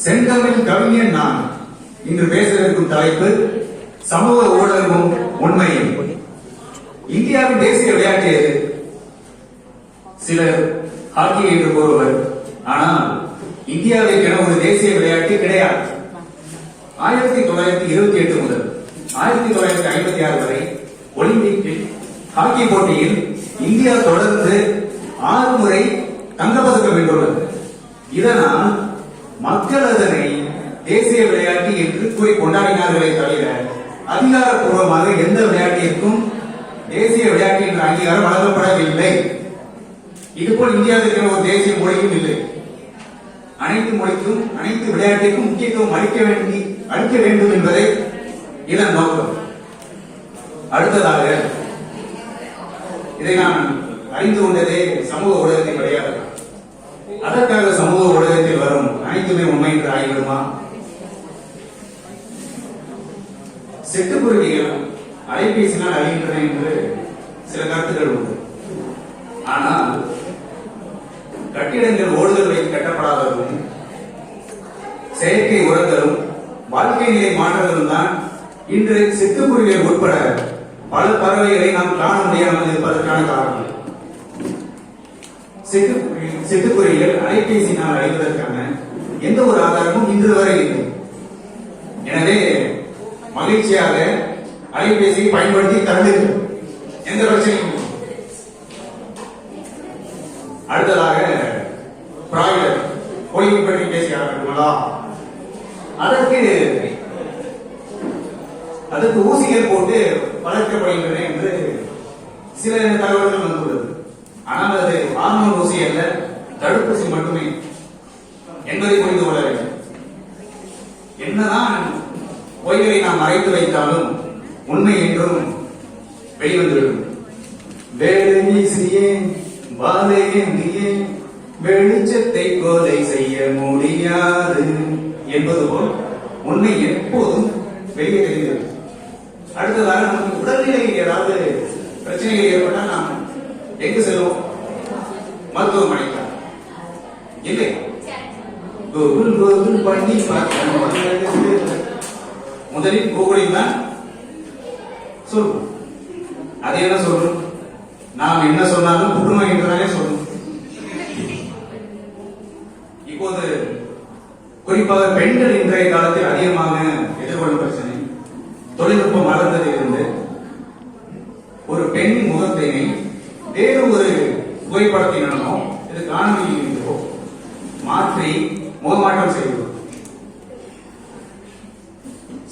செந்தமிழ் கவிஞன் நான். இன்று பேச இருக்கும் தலைப்பு சமூக ஊடகமும் உண்மையும். இந்தியாவின் தேசிய விளையாட்டு எது? சிலர் ஹாக்கி என்று கூறுவர். ஆனால் இந்தியாவிற்கென ஒரு தேசிய விளையாட்டு கிடையாது. 1928 முதல் 1956 வரை ஒலிம்பிக்கில் ஹாக்கி போட்டியில் இந்தியா தொடர்ந்து 6 முறை தங்கப்பதக்கம் வென்றுள்ளது. இதனால் மக்கள் அதனை தேசிய விளையாட்டு என்று கூறி கொண்டாடினார்களே தவிர அதிகாரப்பூர்வமாக எந்த விளையாட்டிற்கும் தேசிய விளையாட்டு என்ற அங்கீகாரம் வழங்கப்படவில்லை. இதுபோல் இந்தியாவிற்கு ஒரு தேசிய மொழியும் இல்லை. அனைத்து மொழிக்கும் அனைத்து விளையாட்டிற்கும் முக்கியத்துவம் அளிக்க வேண்டும் என்பதை இதன் நோக்கம். அடுத்ததாக இதை நான் அறிந்து கொண்டதே சமூக ஊடகத்தில் கிடையாது. அதற்காக சமூக ஊடகத்தில் வரும் அனைத்துமே உண்மை என்று ஆகிவிடுமா? சிட்டுக்குருவிகள் அலைபேசினால் அழிகின்றன என்று சில கருத்துக்கள் உண்டு. ஆனால் கட்டிடங்கள் ஓடுதல் வைத்து கட்டப்படாததும் செயற்கை உரங்களும் வாழ்க்கை நிலை மாற்றங்களும் தான் இன்று சிட்டுக்குருவிகள் உட்பட பல பறவைகளை நாம் காண முடியாமல் இருப்பதற்கான காரணம். சிட்டுக்குருவிகள் அலைபேசியினால் அழிவதற்கான எந்த ஒரு ஆதாரமும் இன்று வரை இல்லை. எனவே மகிழ்ச்சியாக அலைபேசியை பயன்படுத்தி தடுத்து எந்த பிரச்சனையும். அடுத்ததாக பிராய்லர் கோழியை பற்றி பேசுகிறார்களா? அதற்கு ஊசிகள் போட்டு வளர்க்கப்படுகின்றன என்று சில தகவல்கள் வந்துள்ளது. ஆனால் அது ஹார்மோன் ஊசி அல்ல, தடுப்பூசி மட்டுமே என்பதை புரிந்து கொள்ள வேண்டும். என்னதான் பொய்களை நாம் மறைத்து வைத்தாலும் உண்மை என்றும் வெளிவந்துவிடும். வெளிச்சத்தை கொலை செய்ய முடியாது என்பது போல் உண்மை எப்போதும் வெளியே தெரிகிறது. அடுத்ததாக நமக்கு உடல்நிலையில் ஏதாவது பிரச்சனைகள் ஏற்பட்டால் நாம் எங்கு செல்வோம்? மருத்துவமனைக்கு இல்லை, கூகுள் பண்ணி முதலில் கூகுளில் தான் சொல்லும். அது என்ன சொல்லும்? நாம் என்ன சொன்னாலும் புற்றுநோய் என்றுதானே சொல்லும். இப்போது குறிப்பாக பெண்கள் இன்றைய காலத்தில் அதிகமாக எதிர்கொள்ளும் பிரச்சனை தொழில்நுட்பம் வளர்ந்ததிலிருந்து ஒரு பெண்ணின் முகத்தை வேறு ஒரு புகைப்படத்தினோ இது காணொலியிலோ மாற்றி முகமாற்றம் செய்வது.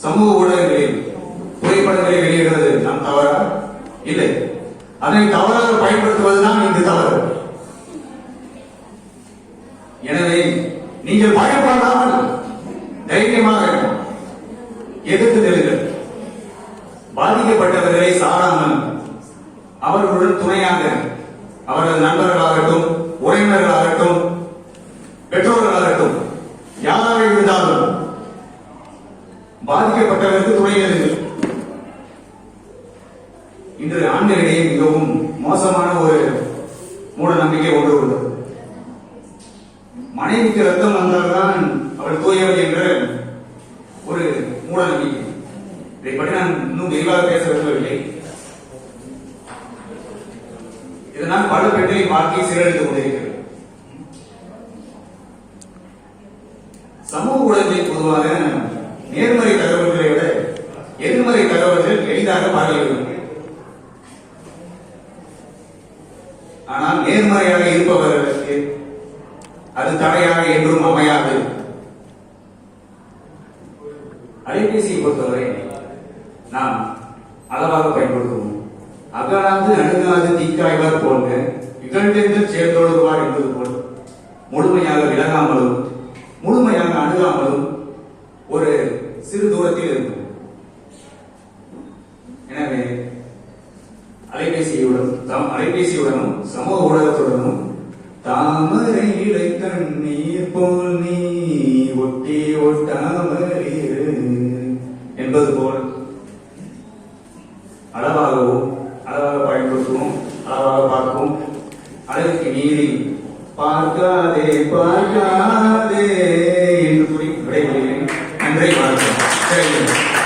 சமூக ஊடகங்களில் புகைப்படங்களை வெளியிடுவது நாம் தவறா? இல்லை, அதனை தவறாக பயன்படுத்துவதுதான் இங்கு தவறு. எனவே நீங்கள் பயப்படாமல் தைரியமாக எதிர்த்து நில்லுங்கள். பாதிக்கப்பட்டவர்களை சாராமல் அவர்களுடன் துணையாக அவரது நண்பர்களாகட்டும், உறவினர்களாகட்டும், பெற்றோர்களாகட்டும், யாராக இருந்தாலும் பாதிக்கப்பட்டவருக்கு துணை நில்லுங்கள். இன்று ஆண்களிடையே மிகவும் மோசமான ஒரு மூட நம்பிக்கை ஒன்று உள்ளது. மனைவிக்கு ரத்தம் வந்தால்தான் அவள் தூயவள் என்ற ஒரு மூட நம்பிக்கை. இதை பற்றி நான் இன்னும் விரிவாக பேச விரும்பவில்லை. இதனால் பல பெண்களின் வாழ்க்கையை சீரழித்துக் கொண்டிருக்கிறது. சமூக ஊடகத்தில் பொதுவாக நேர்மறை தகவல்களை விட எதிர்மறை தகவல்கள் எளிதாக பார்வையிடும். ஆனால் நேர்மறையாக இருப்பவர்களுக்கு அது தடையாக என்றும் அமையாது. அலைபேசியை பொறுத்தவரை நாம் அளவாக பயன்படுத்துவோம். அகலாது அணுகாது தீக்காய்வார் போன்ற இகழ்ந்தெங்கள் சேர்ந்தொழுவார் என்பது போல் முழுமையாக விலகாமலும் முழுமையாக அணுகாமலும் ஒரு சிறு தூரத்தில் இருக்கும். எனவே அலைபேசியுடனும் சமூக ஊடகத்துடனும் தாமரை இலை தண்ணீர் போல் நீ ஒட்டி ஒட்டாமல் என்பது போல் அளவாக பயன்படுத்துவோம், அளவாக பார்ப்போம். அளவுக்கு மீறி பார்க்காதே பார்க்காதே என்று கூறி நன்றி, வணக்கம். ஜெய் ஹிந்த்.